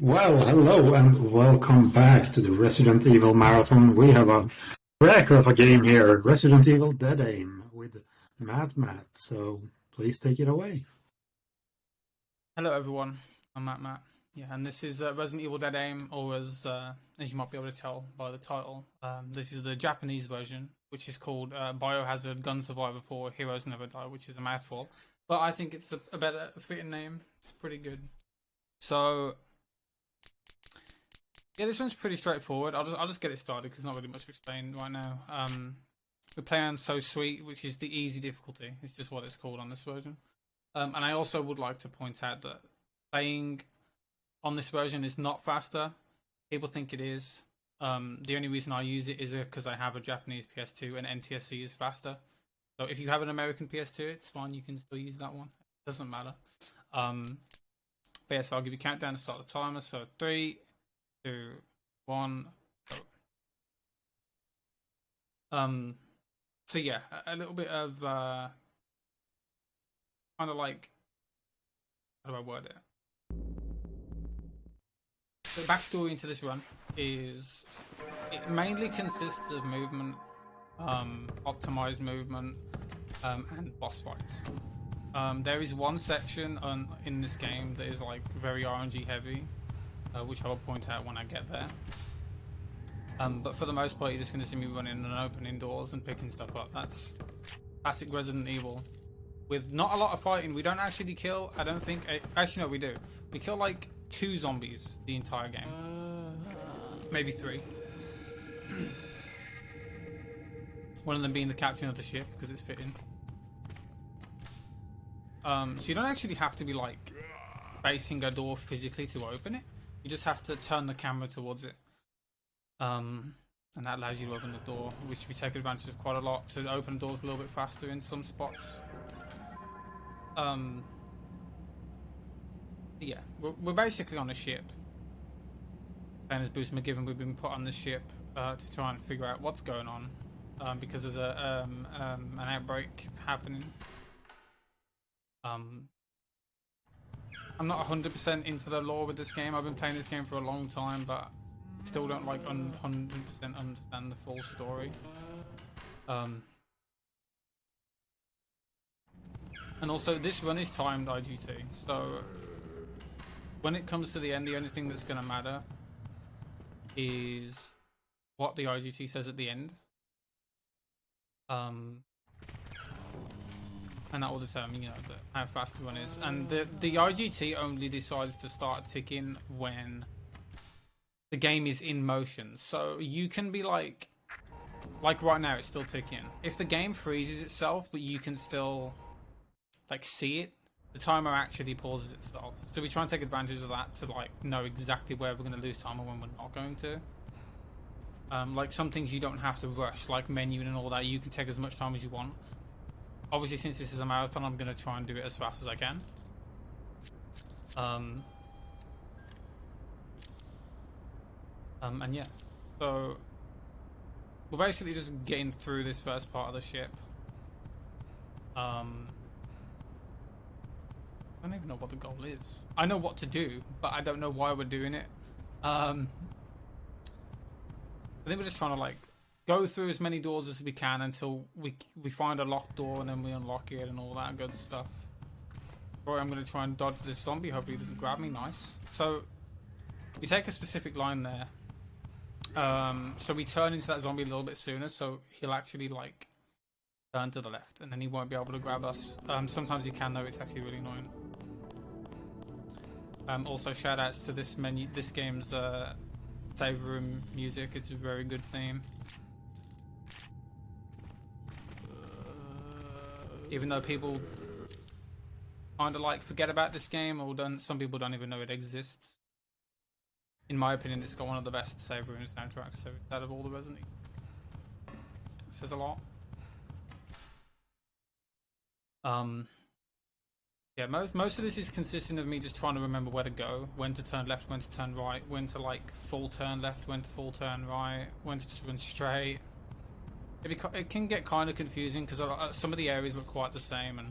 Well, hello and welcome back to the Resident Evil Marathon. We have a cracker of a game here, Resident Evil Dead Aim with MattMatt. So please take it away. Hello everyone, I'm MattMatt. Yeah, and this is Resident Evil Dead Aim, or as you might be able to tell by the title, this is the Japanese version, which is called Biohazard Gun Survivor 4 Heroes Never Die, which is a mouthful. But I think it's a better fitting name. It's pretty good. So, yeah, this one's pretty straightforward. I'll just get it started because there's not really much to explain right now. We play on So Sweet, which is the easy difficulty. It's just what it's called on this version. And I also would like to point out that playing on this version is not faster. People think it is. The only reason I use it is because I have a Japanese PS2 and NTSC is faster. So if you have an American PS2, it's fine. You can still use that one. It doesn't matter. But yeah, so I'll give you a countdown to start the timer. So 3, 2, 1, go. So yeah, a little bit of kind of like, how do I word it? The backstory into this run is it mainly consists of movement, optimized movement, and boss fights. There is one section in this game that is like very RNG heavy, which I will point out when I get there. But for the most part, you're just going to see me running and opening doors and picking stuff up. That's classic Resident Evil. With not a lot of fighting. We don't actually kill, I don't think, actually no, we do. We kill like 2 zombies the entire game. Maybe 3. One of them being the captain of the ship, because it's fitting. So you don't actually have to be like facing a door physically to open it. You just have to turn the camera towards it. And that allows you to open the door, which we take advantage of quite a lot to open doors a little bit faster in some spots. Yeah, we're basically on a ship. And as Bruce McGivern, we've been put on the ship to try and figure out what's going on, because there's an outbreak happening. I'm not 100% into the lore with this game. I've been playing this game for a long time, but still don't like 100% understand the full story. And also, this run is timed IGT, so when it comes to the end, the only thing that's going to matter is what the IGT says at the end. And that will determine, you know, how fast the run is. And the IGT only decides to start ticking when the game is in motion. So you can be like right now, it's still ticking. If the game freezes itself, but you can still like see it, the timer actually pauses itself. So we try and take advantage of that to like know exactly where we're going to lose time and when we're not going to. Like some things you don't have to rush, like menuing and all that. You can take as much time as you want. Obviously, since this is a marathon, I'm going to try and do it as fast as I can. And yeah, so we're basically just getting through this first part of the ship. I don't even know what the goal is. I know what to do, but I don't know why we're doing it. I think we're just trying to like go through as many doors as we can until we find a locked door and then we unlock it and all that good stuff. Right, I'm going to try and dodge this zombie. Hopefully he doesn't grab me. Nice. So we take a specific line there. So we turn into that zombie a little bit sooner, so he'll actually like turn to the left and then he won't be able to grab us. Sometimes he can though. It's actually really annoying. Also shout outs to this game's save room music. It's a very good theme. Even though people kind of like forget about this game, or some people don't even know it exists. In my opinion, it's got one of the best save room soundtracks out of all the Resident Evil. It says a lot. Yeah, most of this is consistent of me just trying to remember where to go, when to turn left, when to turn right, when to like full turn left, when to full turn right, when to just run straight. It can get kind of confusing because some of the areas look quite the same, and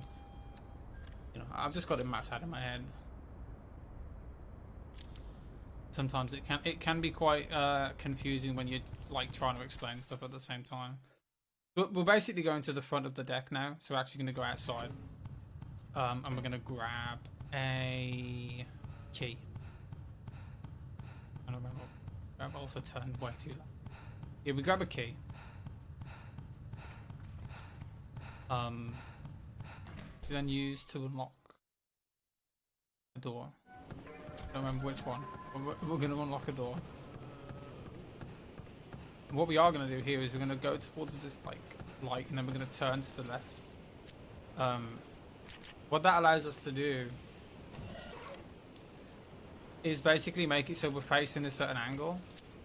you know, I've just got it mapped out in my head. sometimes it can be quite confusing when you're like trying to explain stuff at the same time. But we're basically going to the front of the deck now, so we're actually going to go outside, and we're going to grab a key. I don't remember. I've also turned way too long. Yeah, we grab a key. We then use to unlock a door. I don't remember which one. We're going to unlock a door. And what we are going to do here is we're going to go towards this like light, and then we're going to turn to the left. What that allows us to do is basically make it so we're facing a certain angle.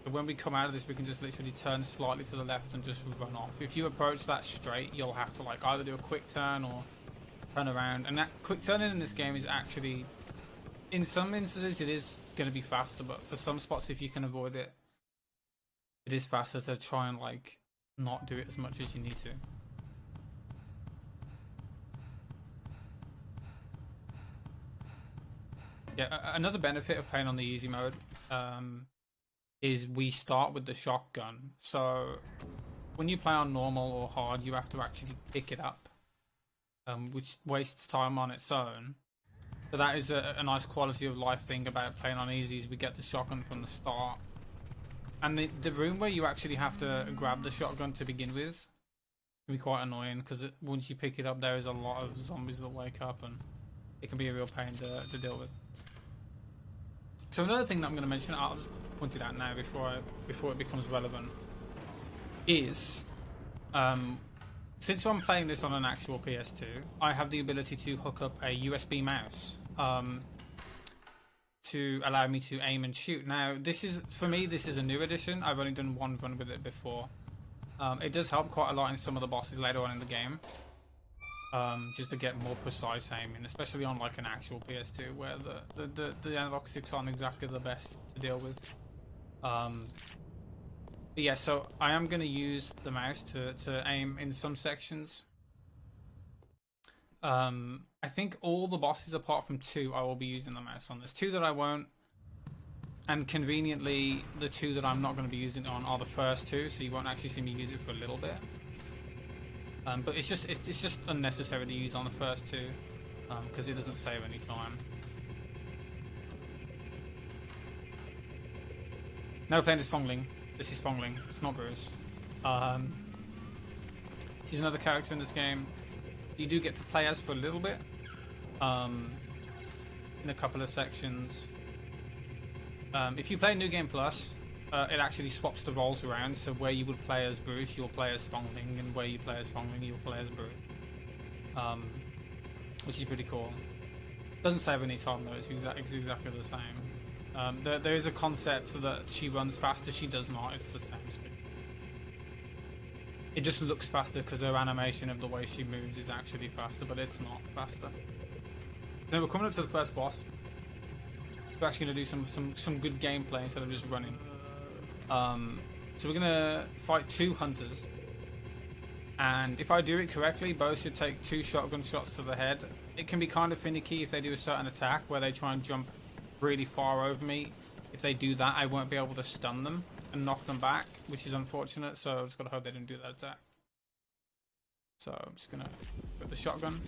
So when we come out of this, we can just literally turn slightly to the left and just run off. If you approach that straight, you'll have to like either do a quick turn or turn around. And that quick turning in this game is actually, in some instances, it is going to be faster. But for some spots, if you can avoid it, it is faster to try and like not do it as much as you need to. Yeah, another benefit of playing on the easy mode is we start with the shotgun. So when you play on normal or hard, you have to actually pick it up, which wastes time on its own. So that is a nice quality of life thing about playing on easy, is we get the shotgun from the start. And the room where you actually have to grab the shotgun to begin with can be quite annoying, because once you pick it up, there is a lot of zombies that wake up, and it can be a real pain to deal with. So another thing that I'm going to mention, I'll just point it out now before it becomes relevant, is since I'm playing this on an actual PS2, I have the ability to hook up a USB mouse to allow me to aim and shoot. Now, this is, for me, this is a new addition. I've only done one run with it before. It does help quite a lot in some of the bosses later on in the game, just to get more precise aiming, especially on like an actual PS2 where the analog sticks aren't exactly the best to deal with. But yeah, so I am going to use the mouse to aim in some sections. I think all the bosses apart from 2 I will be using the mouse on. There's 2 that I won't, and conveniently the 2 that I'm not going to be using on are the first 2, so you won't actually see me use it for a little bit. But it's just unnecessary to use on the first 2 because it doesn't save any time. Never playing this Fongling. This is Fongling. It's not Bruce. She's another character in this game. You do get to play as for a little bit in a couple of sections. If you play New Game Plus, it actually swaps the roles around. So where you would play as Bruce, you'll play as Fongling, and where you play as Fongling, you'll play as Bruce, which is pretty cool. Doesn't save any time though. It's exactly the same. There is a concept that she runs faster. She does not. It's the same speed. It just looks faster because her animation of the way she moves is actually faster, but it's not faster. Now we're coming up to the first boss. We're actually going to do some good gameplay instead of just running. So we're going to fight 2 hunters. And if I do it correctly, both should take 2 shotgun shots to the head. It can be kind of finicky if they do a certain attack where they try and jump really far over me. If they do that, I won't be able to stun them and knock them back, which is unfortunate, so I've just got to hope they didn't do that attack. So I'm just going to put the shotgun.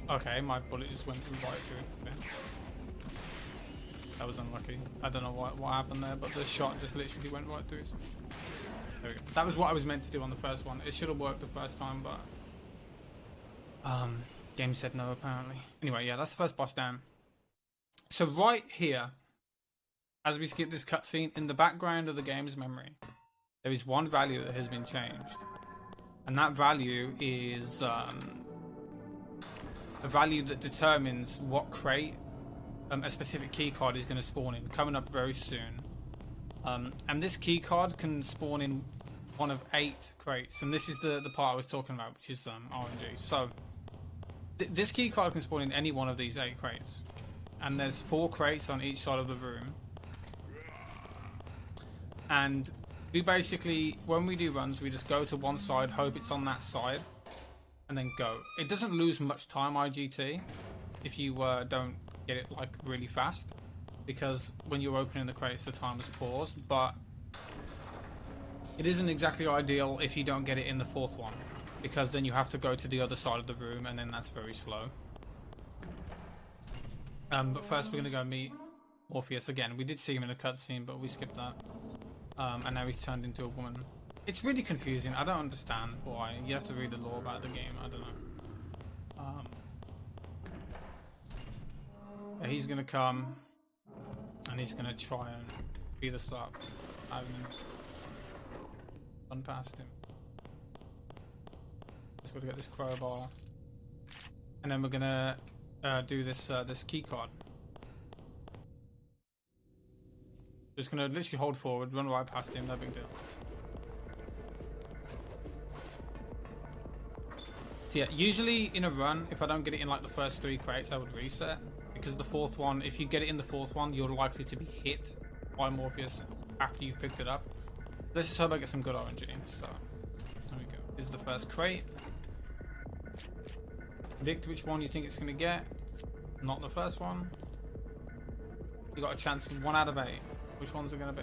Okay, my bullet just went right through it. Okay. That was unlucky. I don't know what happened there, but the shot just literally went right through it. There we go. That was what I was meant to do on the first one. It should have worked the first time, but game said no apparently. Anyway, yeah, that's the first boss down. So right here, as we skip this cutscene, in the background of the game's memory, there is one value that has been changed, and that value is a value that determines what crate a specific key card is going to spawn in, coming up very soon. And this key card can spawn in one of 8 crates, and this is the part I was talking about, which is RNG. So this key card can spawn in any one of these 8 crates, and there's 4 crates on each side of the room. And we basically, when we do runs, we just go to one side, hope it's on that side, and then go. It doesn't lose much time IGT if you don't get it like really fast, because when you're opening the crates the time is paused, but it isn't exactly ideal if you don't get it in the fourth one, because then you have to go to the other side of the room and then that's very slow. But first we're going to go meet Morpheus again. We did see him in a cutscene, but we skipped that. And now he's turned into a woman. It's really confusing. I don't understand why. You have to read the lore about the game. I don't know. Yeah, he's going to come and he's going to try and beat us up. I haven't run past him. Just got to get this crowbar. And then we're going to do this key card. Just gonna literally hold forward, run right past him, no big deal. So yeah, usually in a run, if I don't get it in like the first 3 crates, I would reset. Because the fourth one, if you get it in the fourth one, you're likely to be hit by Morpheus after you've picked it up. Let's just hope I get some good RNG. So, there we go. This is the first crate. Predict which one you think it's gonna get. Not the first one. You got a chance of 1 out of 8. Which one's it gonna be?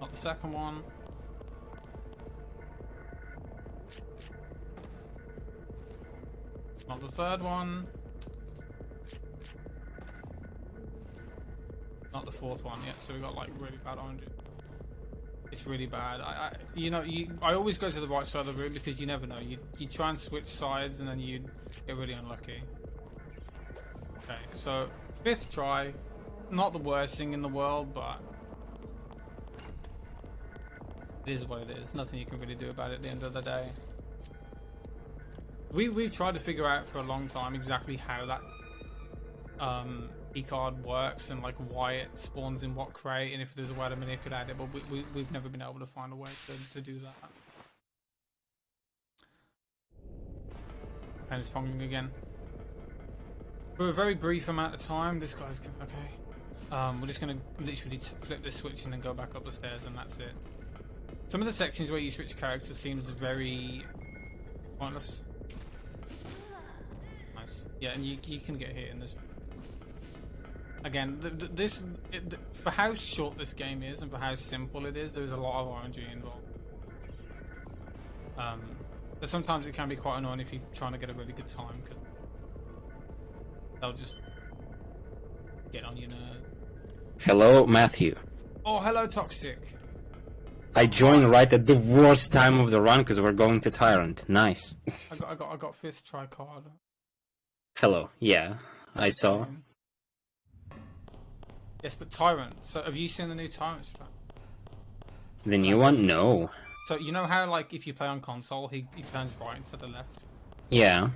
Not the second one. Not the third one. Not the fourth one yet. So we got like really bad orange. It's really bad. I always go to the right side of the room because you never know. You try and switch sides and then you get really unlucky. Okay, so 5th try. Not the worst thing in the world, but it is what it is. Nothing you can really do about it at the end of the day. We've tried to figure out for a long time exactly how that e-card works and like why it spawns in what crate and if there's a way to manipulate it, but we've never been able to find a way to do that. And it's funking again. For a very brief amount of time, this guy's gonna, okay. We're just going to literally flip this switch and then go back up the stairs and that's it. Some of the sections where you switch characters seems very pointless. Nice. Yeah, and you can get hit in this. Again, for how short this game is and for how simple it is, there's a lot of RNG involved. But sometimes it can be quite annoying if you're trying to get a really good time, because they'll just get on your nerves. Hello, Matthew. Oh, hello, Toxic. I joined right at the worst time of the run because we're going to Tyrant. Nice. I got 5th try card. Hello. Yeah, I saw. Yes, but Tyrant. So, have you seen the new Tyrant strat? The new one? No. So you know how like if you play on console, he turns right instead of left. Yeah.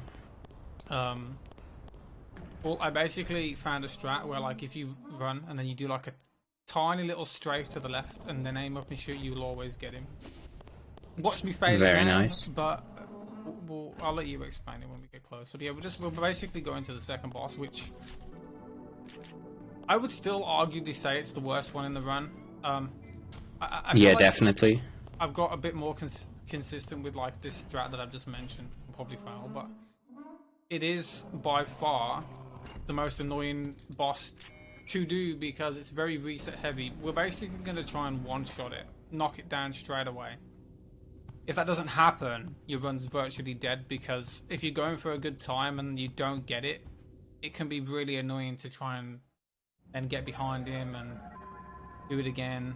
Well, I basically found a strat where like if you run and then you do like a tiny little strafe to the left and then aim up and shoot, you'll always get him. Watch me fail. Very now, nice. But I'll let you explain it when we get closer. But yeah, we're basically going to the second boss, which I would still arguably say it's the worst one in the run. I feel Yeah, like definitely. I've got a bit more consistent with like this strat that I've just mentioned. I'll probably fail, but it is by far the most annoying boss to do because it's very reset heavy. We're basically going to try and one-shot it, knock it down straight away. If that doesn't happen, your run's virtually dead, because if you're going for a good time and you don't get it, it can be really annoying to try and get behind him and do it again.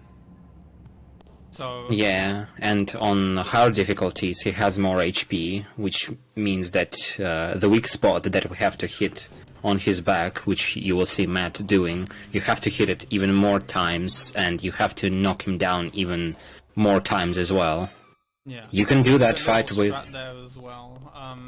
So yeah, and on hard difficulties he has more HP, which means that the weak spot that we have to hit on his back, which you will see Matt doing, you have to hit it even more times, and you have to knock him down even more times as well. yeah, You can do that fight with... strat there as well.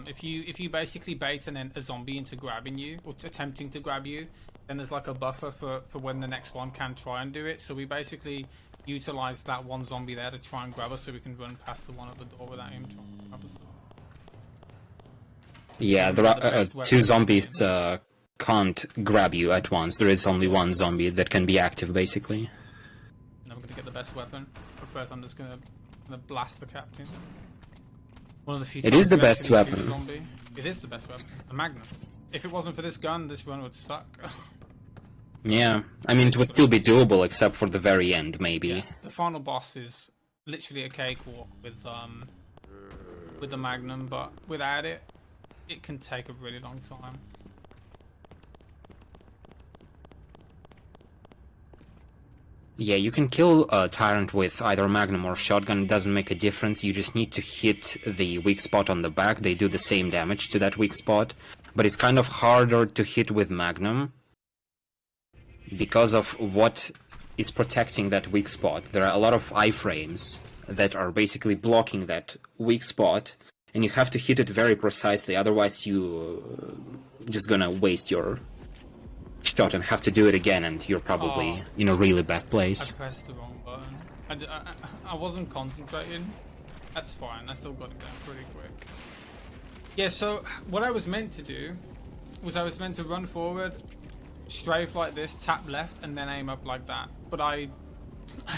If you basically bait a zombie into grabbing you or attempting to grab you, then there's like a buffer for when the next one can try and do it. So we basically utilize that one zombie there to try and grab us, so we can run past the one at the door without him trying to grab us. Yeah, there are 2 zombies can't grab you at once. There is only 1 zombie that can be active, basically. Now we're gonna get the best weapon. But first, I'm just gonna blast the captain. One of the few It times is the you best actually shoot a weapon. zombie. It is the best weapon. A Magnum. If it wasn't for this gun, this run would suck. Yeah, I mean, it would still be doable except for the very end, maybe. Yeah, the final boss is literally a cakewalk with the Magnum, but without it, it can take a really long time. Yeah, you can kill a Tyrant with either Magnum or Shotgun, it doesn't make a difference, you just need to hit the weak spot on the back, they do the same damage to that weak spot, but it's kind of harder to hit with Magnum because of what is protecting that weak spot. There are a lot of iframes that are basically blocking that weak spot, and you have to hit it very precisely, otherwise you just gonna waste your shot and have to do it again, and you're probably in a really bad I place. pressed the wrong button. I wasn't concentrating. That's fine, I still got it down pretty quick. Yeah, so what I was meant to do was I was meant to run forward, strafe like this, tap left, and then aim up like that. But I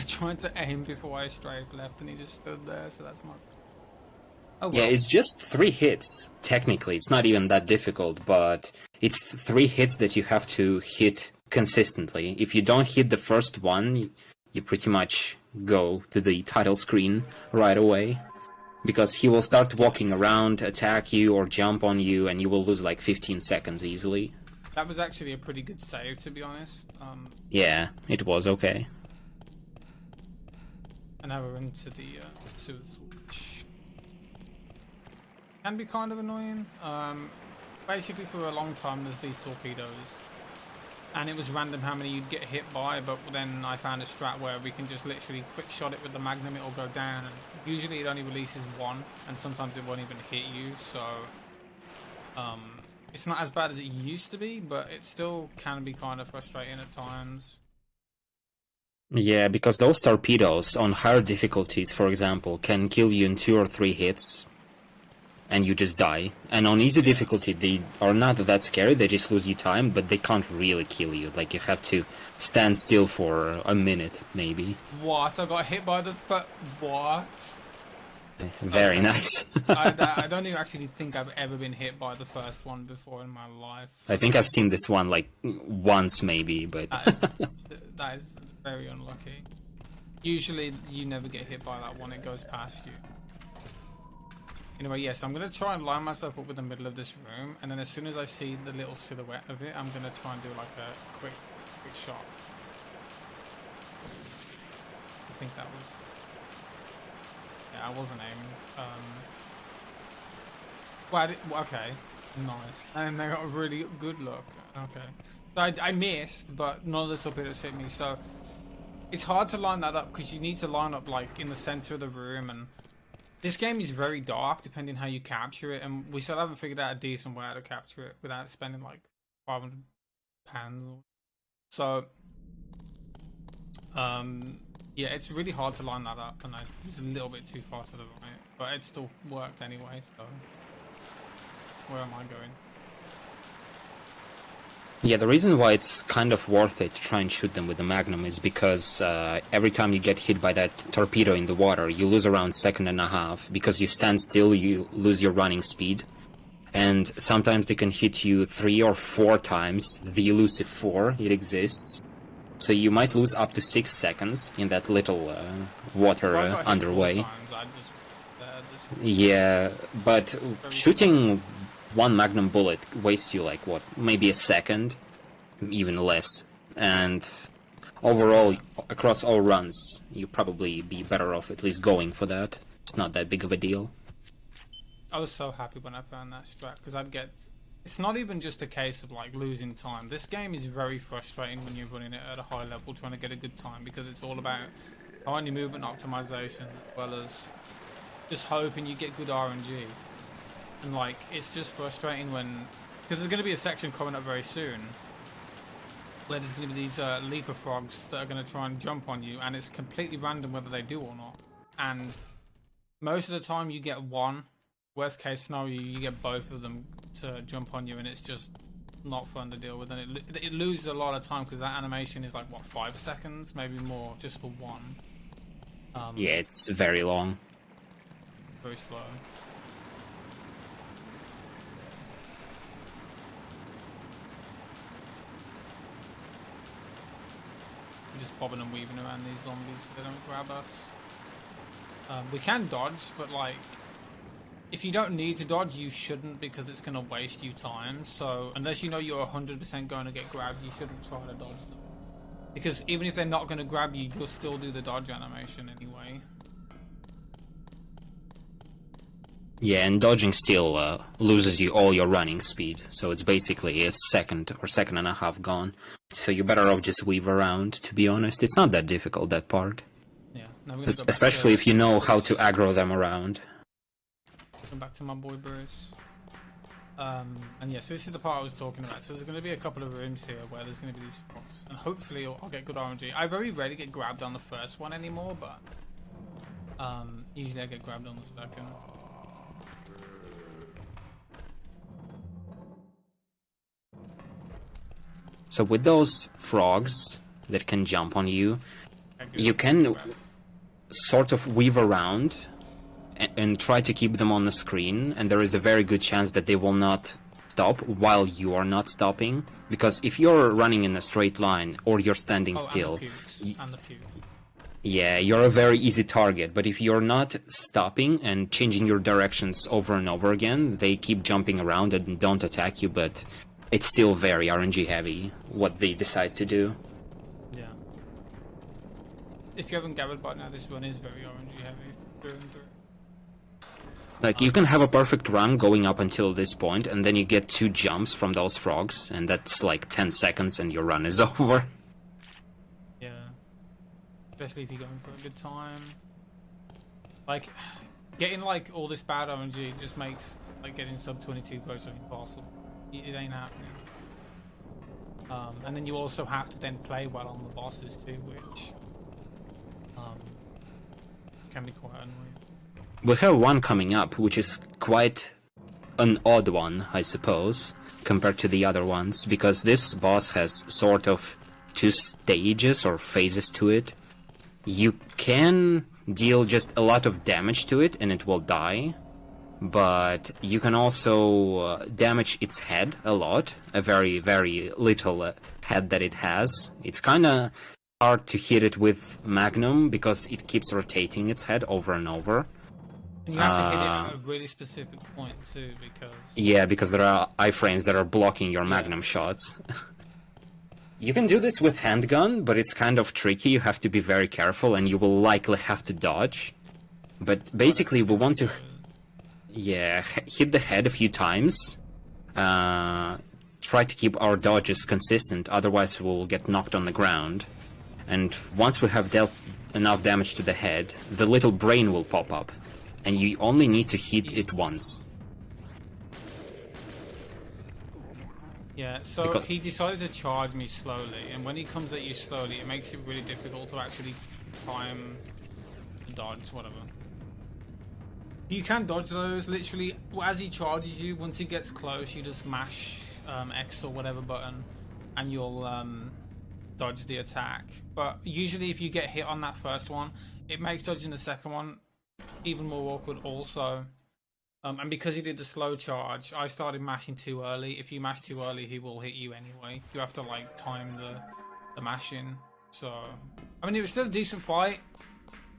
tried to aim before I strafed left, and he just stood there, so that's my... Oh, well. Yeah, it's just 3 hits. Technically, it's not even that difficult, but it's 3 hits that you have to hit consistently. If you don't hit the first one, you pretty much go to the title screen right away. Because he will start walking around, attack you, or jump on you, and you will lose like 15 seconds easily. That was actually a pretty good save, to be honest. Yeah, it was okay. And now we're into the sewer switch. Can be kind of annoying. Basically, for a long time, there's these torpedoes, and it was random how many you'd get hit by. But then I found a strat where we can just literally quick shot it with the Magnum; it'll go down, and usually it only releases 1, and sometimes it won't even hit you. So, it's not as bad as it used to be, but it still can be kind of frustrating at times. Yeah, because those torpedoes on higher difficulties, for example, can kill you in 2 or 3 hits, and you just die. And on easy difficulty, they are not that scary, they just lose you time, but they can't really kill you. Like, you have to stand still for a minute, maybe. What? I got hit by the what? Very nice. I don't even actually think I've ever been hit by the first one before in my life. I think I've seen this one, like, once maybe, but... That is very unlucky. Usually, you never get hit by that one, it goes past you. Anyway, yes, I'm going to try and line myself up with the middle of this room, and then as soon as I see the little silhouette of it, I'm going to try and do like a quick shot. I think that was... Yeah, I wasn't aiming. Well, okay. Nice. And I got a really good look. Okay. So I missed, but none of the torpedoes hit me, so... It's hard to line that up, because you need to line up, like, in the center of the room, and... This game is very dark, depending how you capture it, and we still haven't figured out a decent way to capture it without spending like £500. So, yeah, it's really hard to line that up, and I was a little bit too far to the right, but it still worked anyway. So, where am I going? Yeah, the reason why it's kind of worth it to try and shoot them with the Magnum is because every time you get hit by that torpedo in the water, you lose around 1.5 seconds, because you stand still, you lose your running speed. And sometimes they can hit you 3 or 4 times, the elusive 4, it exists. So you might lose up to 6 seconds in that little water underway. Yeah, but shooting 1 Magnum bullet wastes you like, what, maybe 1 second, even less. And overall, across all runs, you probably be better off at least going for that. It's not that big of a deal. I was so happy when I found that strat, because I'd get... It's not even just a case of like losing time. This game is very frustrating when you're running it at a high level trying to get a good time, because it's all about not only movement optimization as well as just hoping you get good RNG. And like, it's just frustrating when... Because there's going to be a section coming up very soon where there's going to be these leaper frogs that are going to try and jump on you, and it's completely random whether they do or not. And most of the time you get one. Worst case scenario, you get both of them to jump on you, and it's just not fun to deal with. And it loses a lot of time, because that animation is like, what, 5 seconds? Maybe more, just for one. Yeah, it's very long. Very slow. bobbing and weaving around these zombies so they don't grab us. We can dodge, but like, if you don't need to dodge, you shouldn't, because it's going to waste you time. So unless you know you're 100% going to get grabbed, you shouldn't try to dodge them. Because even if they're not going to grab you, you'll still do the dodge animation anyway. Yeah, and dodging still loses you all your running speed, so it's basically a second or second and a half gone. So you're better off just weave around, to be honest. It's not that difficult, that part. Yeah. Now we're gonna go back Especially to if you know how to aggro them around. Going back to my boy Bruce. And yeah, so this is the part I was talking about. So there's going to be a couple of rooms here where there's going to be these frogs, and hopefully I'll get good RNG. I very rarely get grabbed on the first one anymore, but usually I get grabbed on the second. So with those frogs that can jump on you, you can sort of weave around and try to keep them on the screen, and there is a very good chance that they will not stop while you are not stopping, because if you're running in a straight line or you're standing still, yeah, you're a very easy target. But if you're not stopping and changing your directions over and over again, they keep jumping around and don't attack you, but it's still very RNG heavy what they decide to do. Yeah. If you haven't gathered by now, this one is very RNG heavy through and through. Like, you can have a perfect run going up until this point, and then you get 2 jumps from those frogs, and that's like 10 seconds and your run is over. Yeah. Especially if you're going for a good time. Like, getting like all this bad RNG just makes like getting sub 22 virtually impossible. It ain't happening. And then you also have to then play well on the bosses too, which can be quite annoying. We have one coming up, which is quite an odd one, I suppose, compared to the other ones, because this boss has sort of 2 stages or phases to it. You can deal just a lot of damage to it and it will die, but you can also damage its head a lot, a very, very little head that it has. It's kind of hard to hit it with Magnum because it keeps rotating its head over and over. And you have to hit it at a really specific point too, because... Yeah, because there are iframes that are blocking your Magnum shots. You can do this with handgun, but it's kind of tricky. You have to be very careful, and you will likely have to dodge. But basically, we want to... Yeah, hit the head a few times. Try to keep our dodges consistent, otherwise we'll get knocked on the ground. And once we have dealt enough damage to the head, the little brain will pop up. And you only need to hit it once. Yeah, so he decided to charge me slowly, and when he comes at you slowly, it makes it really difficult to actually time the dodge, whatever. You can dodge those, literally, as he charges you, once he gets close, you just mash X or whatever button, and you'll dodge the attack. But usually if you get hit on that first one, it makes dodging the second one even more awkward also. And because he did the slow charge, I started mashing too early. If you mash too early, he will hit you anyway. You have to like time the mashing. So, I mean, it was still a decent fight.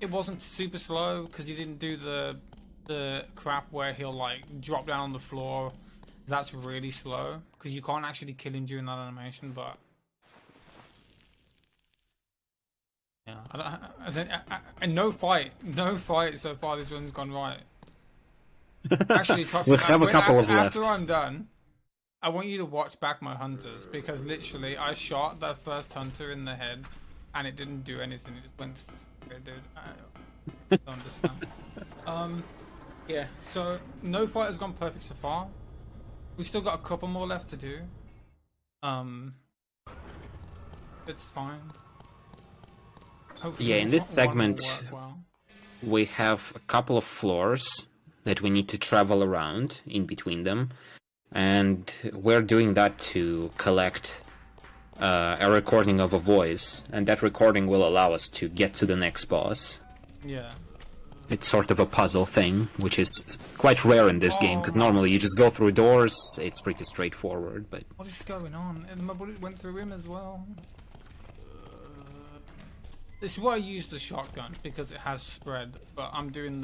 It wasn't super slow because he didn't do the crap where he'll like drop down on the floor. That's really slow because you can't actually kill him during that animation. But yeah, and no fight so far. This one's gone right. Actually, we'll have a couple of left. After I'm done, I want you to watch back my hunters, because literally I shot that first hunter in the head and it didn't do anything. It just went straight, dude. I don't understand. Yeah, so no fight has gone perfect so far. We've still got a couple more left to do. It's fine. Hopefully yeah, in this segment, well. we have a couple of floors that we need to travel around in between them, and we're doing that to collect a recording of a voice, and that recording will allow us to get to the next boss. Yeah. It's sort of a puzzle thing, which is quite rare in this game, because normally you just go through doors, it's pretty straightforward, but... What is going on? And my bullet went through him as well. This is why I use the shotgun, because it has spread. But I'm doing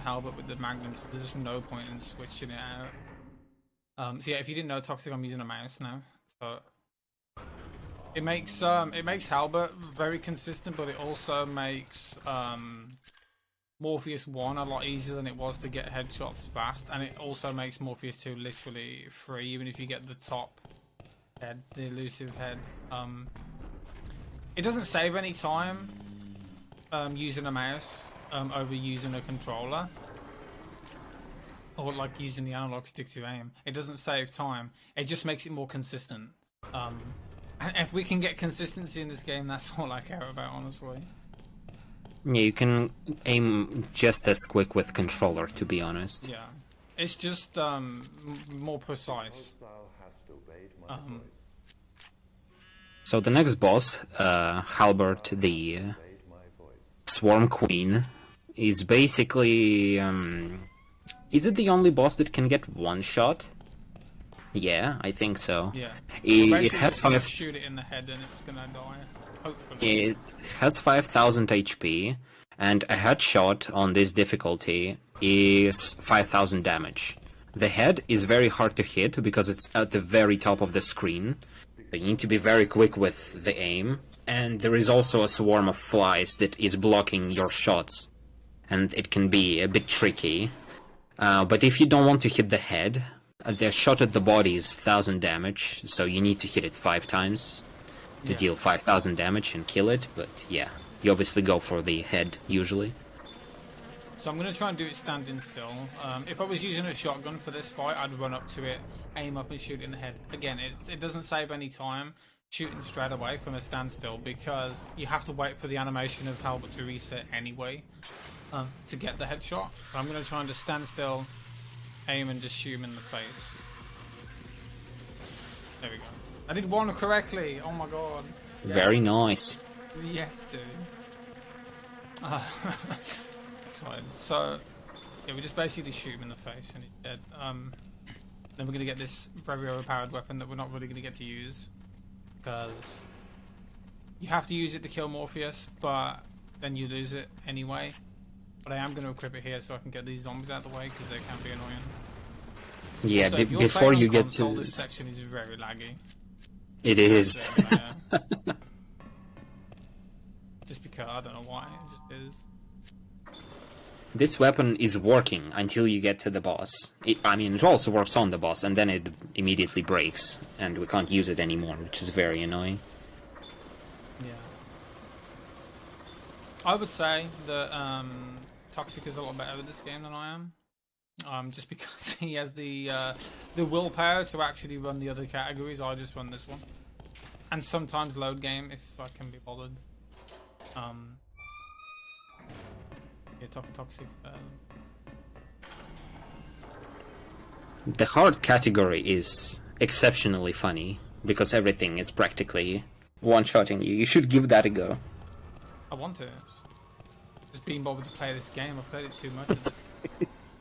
halberd with the magnum, so there's just no point in switching it out. So yeah, if you didn't know, Toxic, I'm using a mouse now. So it makes halberd very consistent, but it also makes Morpheus 1 a lot easier than it was to get headshots fast, and it also makes Morpheus 2 literally free, even if you get the top head, the elusive head. It doesn't save any time using a mouse over using a controller, or like using the analog stick to aim. It doesn't save time. It just makes it more consistent. And if we can get consistency in this game, that's all I care about, honestly. Yeah, you can aim just as quick with controller, to be honest. Yeah, it's just more precise. So the next boss, Halbert, the Swarm Queen, is basically... is it the only boss that can get one shot? Yeah, I think so. Yeah. It has shoot it in the head and it's gonna die. Hopefully. It has 5,000 HP, and a headshot on this difficulty is 5,000 damage. The head is very hard to hit because it's at the very top of the screen. So you need to be very quick with the aim, and there is also a swarm of flies that is blocking your shots, and it can be a bit tricky. But if you don't want to hit the head, the shot at the body is 1,000 damage, so you need to hit it 5 times to deal 5,000 damage and kill it. But yeah, you obviously go for the head usually. So I'm going to try and do it standing still. If I was using a shotgun for this fight, I'd run up to it, aim up and shoot in the head. Again, it doesn't save any time shooting straight away from a standstill, because you have to wait for the animation of Halbert to reset anyway to get the headshot. So I'm going to try and just stand still, aim and just shoot him in the face. There we go. I did one correctly. Oh my god. Yes. Very nice. Yes, dude. Excited. So, yeah, we just basically shoot him in the face and he's dead. Then we're going to get this very overpowered weapon that we're not really going to get to use, because you have to use it to kill Morpheus, but then you lose it anyway. But I am going to equip it here so I can get these zombies out of the way, because they can be annoying. Yeah, So before you get console, to... this section is very laggy. It is. Just because, I don't know why, it just is. This weapon is working until you get to the boss. I mean, it also works on the boss, and then it immediately breaks, and we can't use it anymore, which is very annoying. Yeah. I would say that Toxic is a lot better at this game than I am. Just because he has the willpower to actually run the other categories. I just run this one, and sometimes load game if I can be bothered. Yeah, Toxic's better. The hard category is exceptionally funny, because everything is practically one-shotting you. You should give that a go. I want to. Just being bothered to play this game. I've played it too much.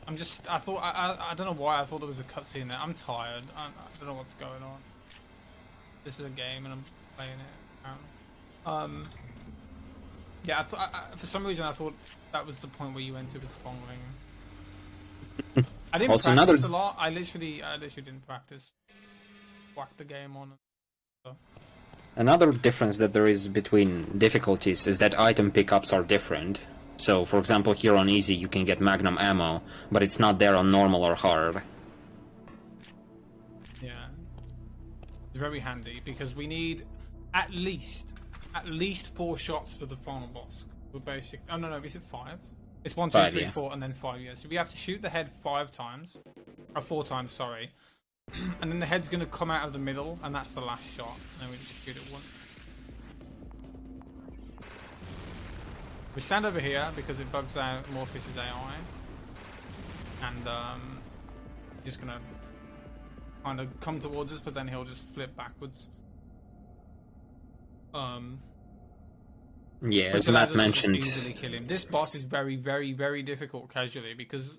I don't know why I thought there was a cutscene there. I'm tired. I don't know what's going on. This is a game and I'm playing it. Yeah, for some reason I thought that was the point where you entered with Thongling. I didn't Also practice a lot. I literally didn't practice. Whacked the game on. So. Another difference that there is between difficulties is that item pickups are different. So, for example, here on easy you can get magnum ammo, but it's not there on normal or hard. Yeah. It's very handy, because we need at least 4 shots for the final boss. We're basic. Oh no, is it 5? It's 1, 2, 5, 3, yeah. 4, and then 5. Yeah. So we have to shoot the head 5 times, or 4 times, sorry. And then the head's gonna come out of the middle, and that's the last shot. And then we just shoot it once. We stand over here because it bugs out Morpheus' AI, and just gonna kind of come towards us, but then he'll just flip backwards. Yeah, as Matt mentioned, easily kill him. This boss is very, very, very difficult casually, because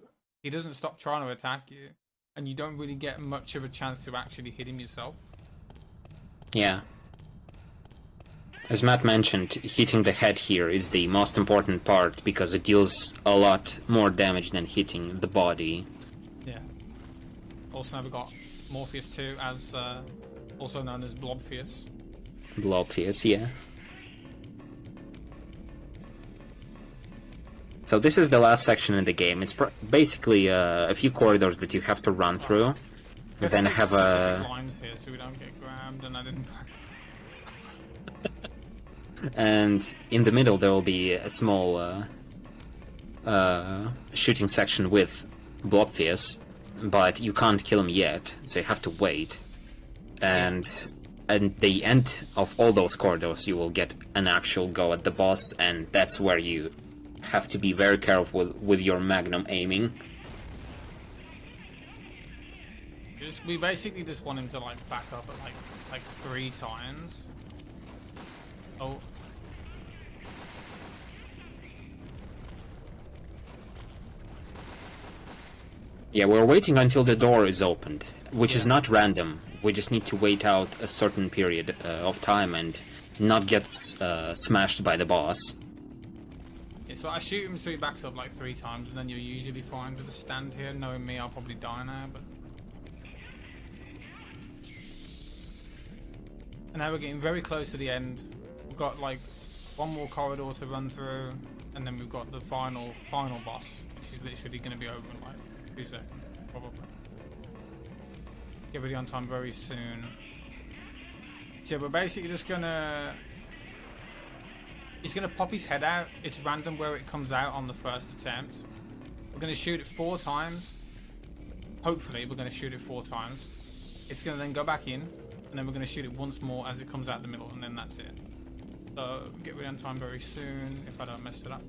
he doesn't stop trying to attack you, and you don't really get much of a chance to actually hit him yourself. yeah. As Matt mentioned, hitting the head here is the most important part because it deals a lot more damage than hitting the body. Yeah. Also, now we've got Morpheus 2, as also known as Blobpheus. Blobpheus, yeah. So this is the last section in the game. It's basically a few corridors that you have to run through. We Then have a lines here so we don't get grabbed, and I didn't. And in the middle there will be a small shooting section with Blobpheus, but you can't kill him yet, so you have to wait. And at the end of all those corridors you will get an actual go at the boss, and that's where you have to be very careful with your magnum aiming. We basically just want him to like back up at like 3 times. Oh. Yeah, we're waiting until the door is opened, which is not random. We just need to wait out a certain period of time and not get smashed by the boss. Yeah, so I shoot him so he backs up like 3 times, and then you're usually fine with the stand here. Knowing me, I'll probably die now, but... And now we're getting very close to the end. We've got like 1 more corridor to run through, and then we've got the final boss, which is literally going to be over in like 2 seconds, probably. Get ready on time very soon. So we're basically just gonna... He's gonna pop his head out. It's random where it comes out on the first attempt. We're gonna shoot it 4 times. Hopefully we're gonna shoot it 4 times. It's gonna then go back in, and then we're gonna shoot it once more as it comes out the middle, and then that's it. So get ready on time very soon if I don't mess it up.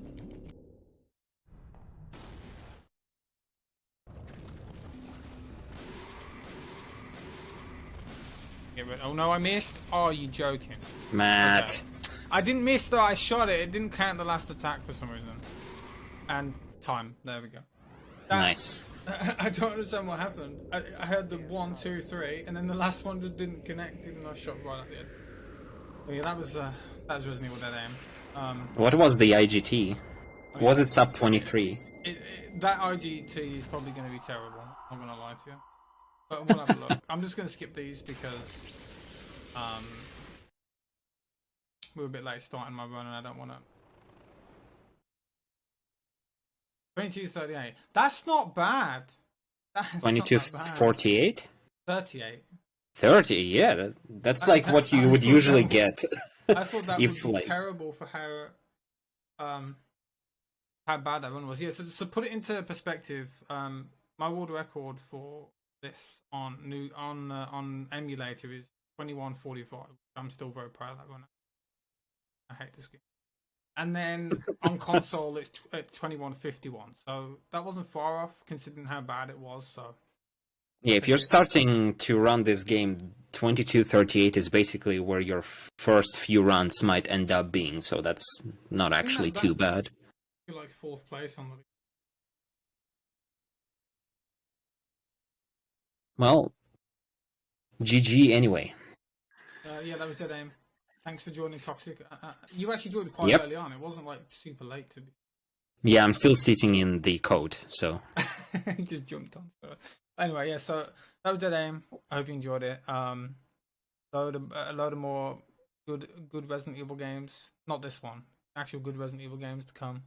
Get ready. Oh no, I missed. Oh, you joking? Matt. Okay. I didn't miss though. I shot it. It didn't count the last attack for some reason. And time. There we go. Nice. I don't understand what happened. I heard the 1, 2, 3, and then the last one just didn't connect, even though I shot right at the end. But yeah, that was Resident Evil Dead Aim. What was the IGT? Was it sub 23? That IGT is probably going to be terrible. I'm not going to lie to you. But we'll have a look. I'm just going to skip these because we were a bit late starting my run, and I don't want to. 22:38. That's not bad. That's 22:48? 38. 30, yeah. That's like what you would usually get. I thought that if, would be like... terrible for how bad that one was. Yeah, so put it into perspective. My world record for this on emulator is 21:45. I'm still very proud of that one. I hate this game. And then on console it's at 21:51. So that wasn't far off considering how bad it was. So yeah, if you're starting to run this game, 22:38 is basically where your first few runs might end up being. So that's not actually too bad. You're like 4th place on the. Well, GG anyway. Yeah, that was Dead Aim. Thanks for joining Toxic. You actually joined quite early on. It wasn't like super late to be. Yeah, I'm still sitting in the code, so. Just jumped on. So. Anyway, yeah, so that was Dead Aim. I hope you enjoyed it. A load of more good Resident Evil games. Not this one. Actual good Resident Evil games to come.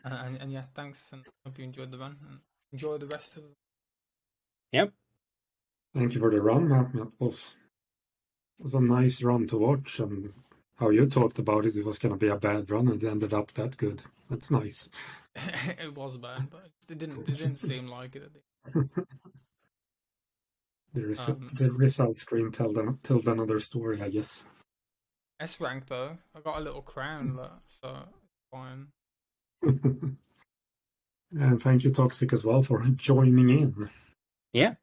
And yeah, thanks, and hope you enjoyed the run. And enjoy the rest of the... Yep. Thank you for the run, MattMatt. It was a nice run to watch, and how you talked about it was going to be a bad run, and it ended up that good. That's nice. It was bad, but it didn't seem like it. The result screen tells another story, I guess. S rank though, I got a little crown, so it's fine. And thank you, Toxic, as well, for joining in. Yeah.